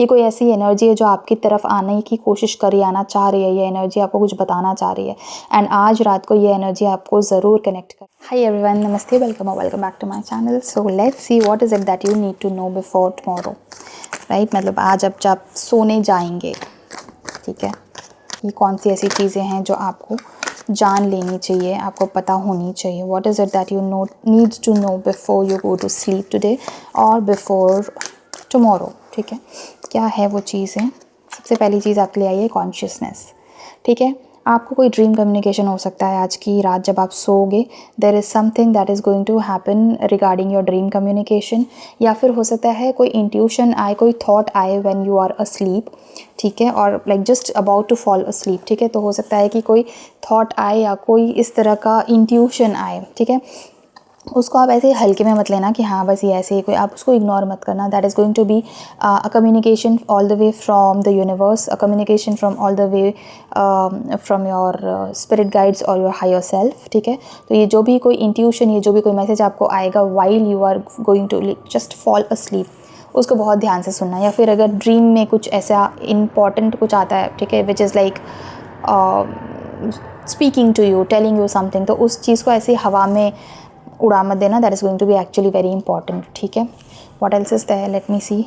ये कोई ऐसी एनर्जी है जो आपकी तरफ आने की कोशिश कर रही है, आना चाह रही है, ये एनर्जी आपको कुछ बताना चाह रही है एंड आज रात को ये एनर्जी आपको ज़रूर कनेक्ट कर। हाय एवरीवन, नमस्ते, welcome back to my channel. So let's see what is it that you need to know before tomorrow, right. मतलब आज अब जब सोने जाएंगे, ठीक है, ये कौन सी ऐसी चीज़ें हैं जो आपको जान लेनी चाहिए, आपको पता होनी चाहिए। What is it that you know need to know before you go to sleep today और बिफोर टुमारो, ठीक है। क्या है वो चीज़ें? सबसे पहली चीज़ आपके लिए आई है कॉन्शियसनेस, ठीक है। आपको कोई ड्रीम कम्युनिकेशन हो सकता है आज की रात जब आप सोओगे। There is something that is going to happen regarding your dream communication, या फिर हो सकता है कोई इंट्यूशन आए, कोई थॉट आए व्हेन यू आर अस्लीप, ठीक है, और like just about to fall asleep, ठीक है। तो हो सकता है कि कोई थॉट आए या कोई इस तरह का इंट्यूशन आए, ठीक है। उसको आप ऐसे हल्के में मत लेना कि हाँ बस ये ऐसे ही कोई, आप उसको इग्नोर मत करना। That is going to be a communication all the way from the universe, a communication from all the way from your spirit guides और योर हायर सेल्फ, ठीक है। तो ये जो भी कोई इंट्यूशन, ये जो भी कोई मैसेज आपको आएगा while you are going to just fall asleep, उसको बहुत ध्यान से सुनना। या फिर अगर ड्रीम में कुछ ऐसा इंपॉर्टेंट कुछ आता है, ठीक है, which is like speaking to you, telling you something, तो उस चीज़ को ऐसे हवा में उड़ा मत देना। That is going to be actually very important, ठीक है। What else is there, let me see.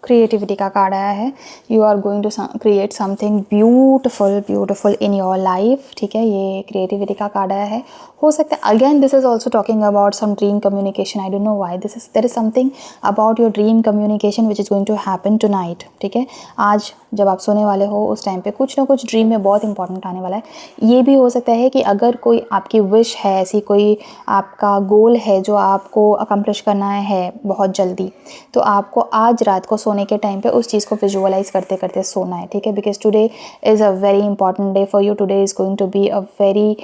Creativity का कार्ड आया है। You are going to create something beautiful in your life, ठीक है। ये क्रिएटिविटी का कार्ड आया है। हो सकता है again this is also talking about some dream communication. I don't know why this is, there is something about your dream communication which is going to happen tonight, ठीक है। आज जब आप सोने वाले हो उस टाइम पे कुछ ना कुछ ड्रीम में बहुत इंपॉर्टेंट आने वाला है। ये भी हो सकता है कि अगर कोई आपकी विश है, ऐसी कोई आपका गोल है जो आपको अकम्प्लिश करना है बहुत जल्दी, तो आपको आज रात को सोने के टाइम पे उस चीज़ को विजुअलाइज करते करते सोना है, ठीक है। Because today is a very important day for you. Today is going to be a very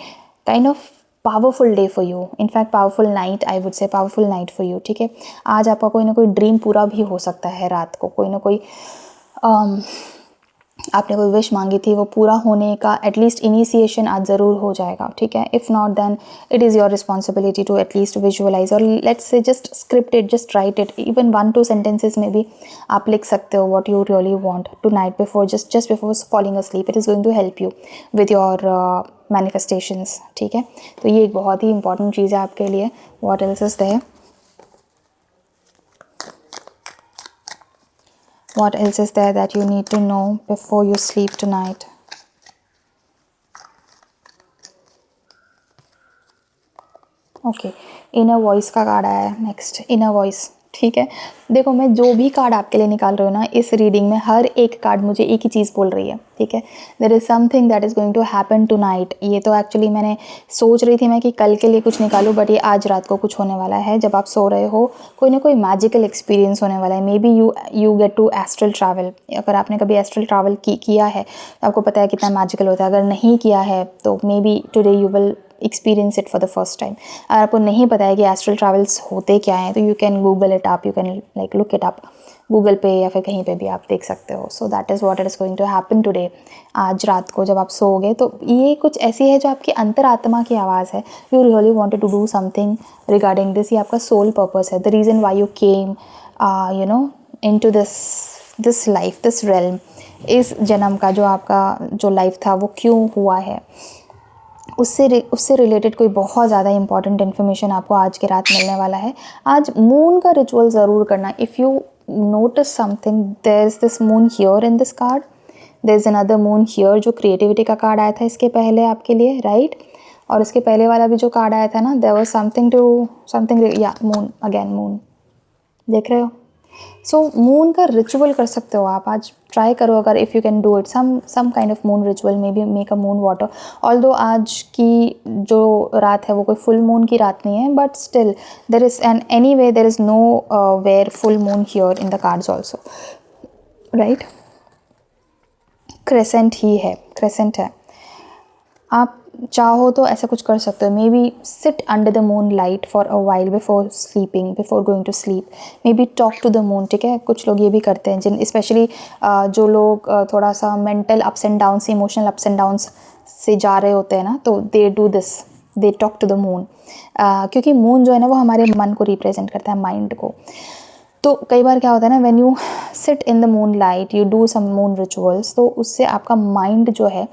kind of powerful day for you, in fact powerful night, I would say powerful night for you, ठीक है। आज आपका कोई ना कोई dream पूरा भी हो सकता है रात को। कोई ना कोई आपने कोई विश मांगी थी, वो पूरा होने का एटलीस्ट इनिशिएशन आज ज़रूर हो जाएगा, ठीक है। If not then it is your responsibility to at least visualize, और let's say just script it, just write it, even 1-2 sentences में भी आप लिख सकते हो what you really want to night before, just before falling asleep. It is going to help you with your manifestations, ठीक है। तो ये एक बहुत ही इंपॉर्टेंट चीज़ है आपके लिए। What else is there? What else is there that you need to know before you sleep tonight? Okay, inner voice का कार्ड आया है नेक्स्ट, इनर वॉइस, ठीक है। देखो, मैं जो भी कार्ड आपके लिए निकाल रही हूँ ना इस रीडिंग में, हर एक कार्ड मुझे एक ही चीज़ बोल रही है, ठीक है। There is something that is going to happen tonight. ये तो एक्चुअली मैंने सोच रही थी मैं कि कल के लिए कुछ निकालूँ, बट ये आज रात को कुछ होने वाला है। जब आप सो रहे हो कोई ना कोई मैजिकल एक्सपीरियंस होने वाला है। Maybe you get to astral travel. अगर आपने कभी एस्ट्रल ट्रैवल किया है तो आपको पता है कितना मैजिकल होता है। अगर नहीं किया है तो may be today you will experience it for the first time. अगर आपको नहीं पता है कि एस्ट्रल ट्रैवल्स होते क्या हैं तो you can Google it up, you can like look it up Google पे या फिर कहीं पे भी आप देख सकते हो। So that is what it is going to happen today. आज रात को जब आप सोओगे तो ये कुछ ऐसी है जो आपकी अंतरात्मा की आवाज़ है। You really wanted to do something regarding this. ये आपका सोल पर्पस है, the reason why you came you know into this life, this realm. इस जन्म का जो आपका जो लाइफ था वो क्यों हुआ है, उससे रिलेटेड कोई बहुत ज़्यादा इंपॉर्टेंट इन्फॉर्मेशन आपको आज की रात मिलने वाला है। आज मून का रिचुअल ज़रूर करना। If you notice something, there is this moon here in this card, there is another moon here, जो क्रिएटिविटी का कार्ड आया था इसके पहले आपके लिए, राइट। और इसके पहले वाला भी जो कार्ड आया था ना, देयर वाज समथिंग या मून, अगेन मून, देख रहे हो। सो मून का रिचुअल कर सकते हो आप आज, ट्राई करो अगर if you can do it, some kind of moon ritual, maybe make a moon water. Although आज की जो रात है वो कोई फुल मून की रात नहीं है, but still there is an anyway there is no where full moon here in the cards also, right. Crescent ही है, क्रेसेंट है। आप चाहो तो ऐसा कुछ कर सकते हो। Maybe sit under the moonlight for a while before sleeping, before going to sleep. Maybe talk to the moon, ठीक है। कुछ लोग ये भी करते हैं, जिन स्पेशली जो लोग थोड़ा सा mental ups and downs, emotional ups and downs से जा रहे होते हैं ना, तो they do this, they talk to the moon. क्योंकि मून जो है ना वो हमारे मन को रिप्रेजेंट करता है, माइंड को। तो कई बार क्या होता है ना, when you sit in the moonlight, you do some moon rituals, तो उससे आपका माइंड जो है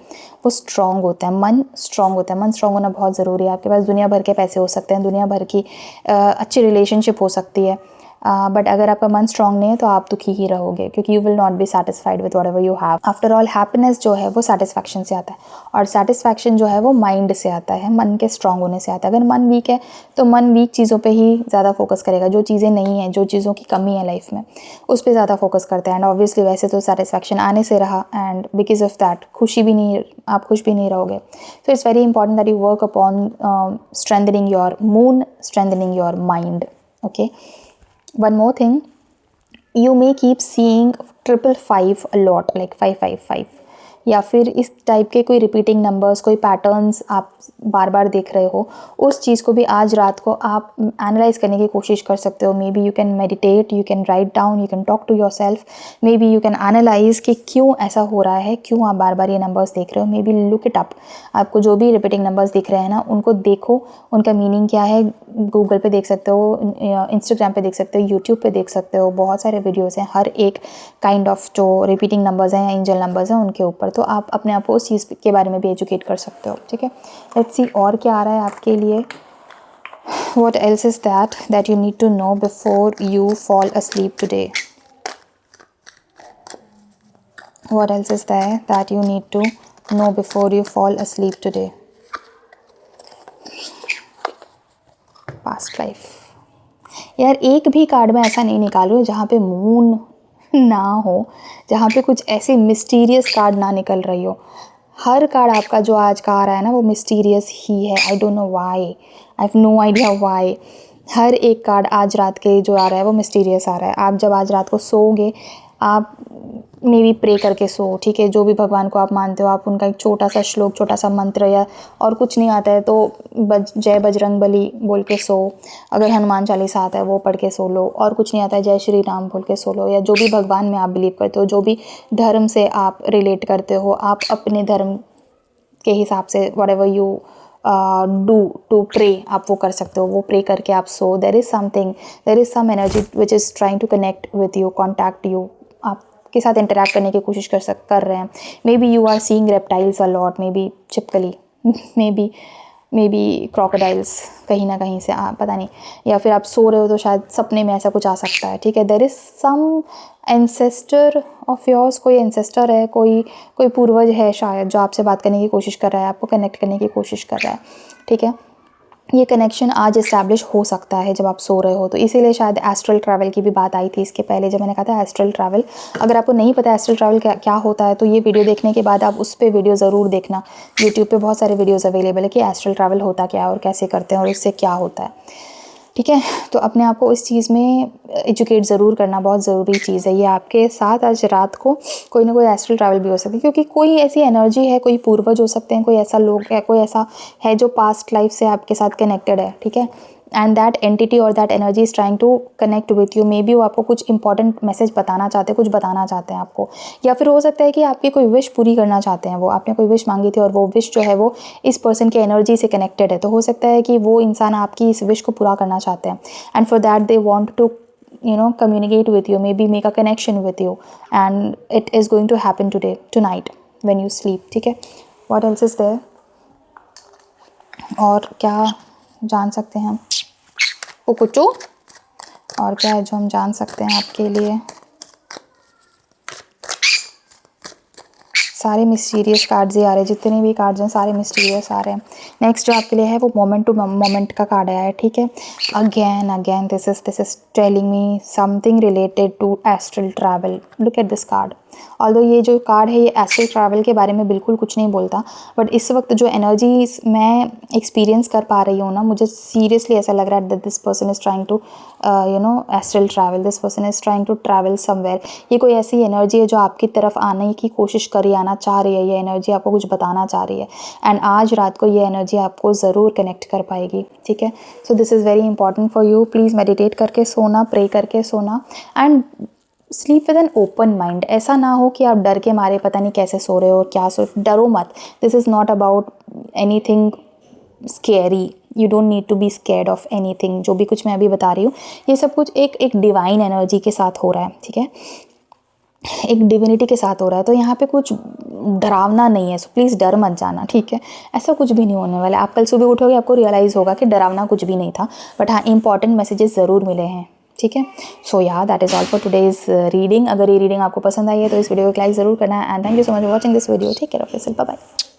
वो स्ट्रांग होता है, मन स्ट्रांग होता है। मन स्ट्रांग होना बहुत ज़रूरी है। आपके पास दुनिया भर के पैसे हो सकते हैं, दुनिया भर की अच्छी रिलेशनशिप हो सकती है, बट अगर आपका मन स्ट्रांग नहीं है तो आप दुखी ही रहोगे, क्योंकि you will not be satisfied with whatever you have. After all happiness जो है वो सेटिस्फैक्शन से आता है, और सेटिस्फैक्शन जो है वो माइंड से आता है, मन के स्ट्रांग होने से आता है। अगर मन वीक है तो मन वीक चीज़ों पे ही ज़्यादा फोकस करेगा, जो चीज़ें नहीं हैं, जो चीज़ों की कमी है लाइफ में, उस पर ज़्यादा फोकस करता है। एंड ऑब्वियसली वैसे तो सेटिस्फैक्शन आने से रहा, एंड बिकॉज ऑफ दैट खुशी भी नहीं, आप खुश भी नहीं रहोगे। So it's very important that you work upon strengthening your moon, strengthening your mind. Okay, one more thing, you may keep seeing 555 a lot, like 555, या फिर इस टाइप के कोई रिपीटिंग नंबर्स, कोई पैटर्न्स आप बार बार देख रहे हो, उस चीज़ को भी आज रात को आप एनालाइज करने की कोशिश कर सकते हो। Maybe you can meditate, you can write down, you can talk to yourself, maybe you can analyse कि क्यों ऐसा हो रहा है, क्यों आप बार बार ये नंबर्स देख रहे हो। May be look it up, आपको जो भी रिपीटिंग नंबर्स दिख रहे हैं ना, उनको देखो, उनका मीनिंग क्या है। गूगल पे देख सकते हो, इंस्टाग्राम पे देख सकते हो, यूट्यूब पे देख सकते हो, बहुत सारे वीडियोज़ हैं हर एक काइंड ऑफ जो रिपीटिंग नंबर्स हैं या एंजल नंबर्स हैं उनके ऊपर, तो आप अपने आप को उस चीज़ के बारे में भी एजुकेट कर सकते हो। ठीक है, लेट्स सी और क्या आ रहा है आपके लिए। What else is that you need to know before you fall asleep today? What else is there that you need to know before you fall asleep today? Past life. यार एक भी card में ऐसा नहीं निकाल रही हूँ जहाँ पे मून ना हो, जहाँ पे कुछ ऐसी मिस्टीरियस कार्ड ना निकल रही हो। हर कार्ड आपका जो आज का आ रहा है ना वो मिस्टीरियस ही है। I don't know why, I have no idea why. हर एक कार्ड आज रात के जो आ रहा है वो मिस्टीरियस आ रहा है। आप जब आज रात को सोओगे, आप मे बी प्रे करके सो, ठीक है, जो भी भगवान को आप मानते हो, आप उनका एक छोटा सा श्लोक, छोटा सा मंत्र, या और कुछ नहीं आता है तो जय बजरंग बली बोल के सो। अगर हनुमान चालीसा आता है वो पढ़ के सो लो, और कुछ नहीं आता है जय श्री राम बोल के सो लो। या जो भी भगवान में आप बिलीव करते हो, जो भी धर्म से आप रिलेट करते हो, आप अपने धर्म के हिसाब से whatever you do to pray, आप वो कर सकते हो। वो प्रे करके आप सो। There is something, there is some energy which is trying to connect with you, contact you, आपके साथ इंटरेक्ट करने की कोशिश कर रहे हैं। Maybe you are seeing reptiles a lot, maybe छिपकली, मे बी क्रोकोडाइल्स, कहीं ना कहीं से पता नहीं, या फिर आप सो रहे हो तो शायद सपने में ऐसा कुछ आ सकता है। ठीक है, there is some ancestor of yours, कोई एंसेस्टर है, कोई पूर्वज है शायद, जो आपसे बात करने की कोशिश कर रहा है, आपको कनेक्ट करने की कोशिश कर रहा है। ठीक है, ये कनेक्शन आज इस्टेब्लिश हो सकता है जब आप सो रहे हो। तो इसीलिए शायद एस्ट्रल ट्रैवल की भी बात आई थी इसके पहले, जब मैंने कहा था एस्ट्रल ट्रैवल। अगर आपको नहीं पता एस्ट्रल ट्रैवल क्या होता है तो ये वीडियो देखने के बाद आप उस पर वीडियो ज़रूर देखना। यूट्यूब पे बहुत सारे वीडियोज़ अवेलेबल है कि एस्ट्रल ट्रैवल होता क्या है और कैसे करते हैं और उससे क्या होता है। ठीक है, तो अपने आप को इस चीज़ में एजुकेट ज़रूर करना बहुत ज़रूरी चीज़ है। ये आपके साथ आज रात को कोई ना कोई एस्ट्रल ट्रैवल भी हो सकती है, क्योंकि कोई ऐसी एनर्जी है, कोई पूर्वज हो सकते हैं, कोई ऐसा लोग है, कोई ऐसा है जो पास्ट लाइफ से आपके साथ कनेक्टेड है। ठीक है, एंड दैट एंटिटी और that energy is trying to connect with you. Maybe वो आपको कुछ इंपॉर्टेंट मैसेज बताना चाहते हैं, कुछ बताना चाहते हैं आपको, या फिर हो सकता है कि आपकी कोई विश पूरी करना चाहते हैं। वो आपने कोई विश मांगी थी और वो विश जो है वो इस पर्सन की एनर्जी से कनेक्टेड है, तो हो सकता है कि वो इंसान आपकी इस विश को पूरा करना चाहते हैं, and for that they want to communicate with you, maybe make a connection with you, and it is going to happen tonight when you sleep. ठीक है, what else is there? और क्या जान सकते हैं हम? कुकुचू, और क्या है जो हम जान सकते हैं आपके लिए? सारे मिस्टीरियस कार्ड्स ही आ रहे हैं, जितने भी कार्ड्स हैं सारे मिस्टीरियस आ रहे हैं। नेक्स्ट जो आपके लिए है वो मोमेंट टू मोमेंट का कार्ड आया है। ठीक है, again this is telling me something related to astral travel. Look at this card. Although ये जो कार्ड है ये एस्ट्रल ट्रैवल के बारे में बिल्कुल कुछ नहीं बोलता, बट इस वक्त जो एनर्जीज मैं एक्सपीरियंस कर पा रही हूँ ना, मुझे सीरियसली ऐसा लग रहा है that this person is trying to astral travel, this person is trying to travel somewhere. ये कोई ऐसी एनर्जी है जो आपकी तरफ आने की कोशिश करी, आना चाह रही है। ये एनर्जी आपको कुछ बताना चाह रही है, एंड आज रात को ये एनर्जी आपको ज़रूर कनेक्ट कर पाएगी। ठीक है, so this is very important for you. Please meditate करके सोना, प्रे करके सोना, and sleep with an open mind. ऐसा ना हो कि आप डर के मारे पता नहीं कैसे सो रहे हो और क्या सो, डरो मत। This is not about anything scary, you don't need to be scared of anything. जो भी कुछ मैं अभी बता रही हूँ ये सब कुछ एक डिवाइन एनर्जी के साथ हो रहा है, ठीक है, एक डिविनिटी के साथ हो रहा है। तो यहाँ पे कुछ डरावना नहीं है, सो प्लीज़ डर मत जाना, ठीक है। ऐसा कुछ भी नहीं होने वाला है। आप कल सुबह उठोगे आपको रियलाइज़ होगा कि डरावना कुछ भी नहीं था, बट हाँ इंपॉर्टेंट मैसेजेस ज़रूर मिले हैं, ठीक है। सो या that is all for today's reading. अगर ये रीडिंग आपको पसंद आई है तो इस वीडियो को लाइक ज़रूर करना है। And thank you so much for watching this video. Take care of yourself, bye bye.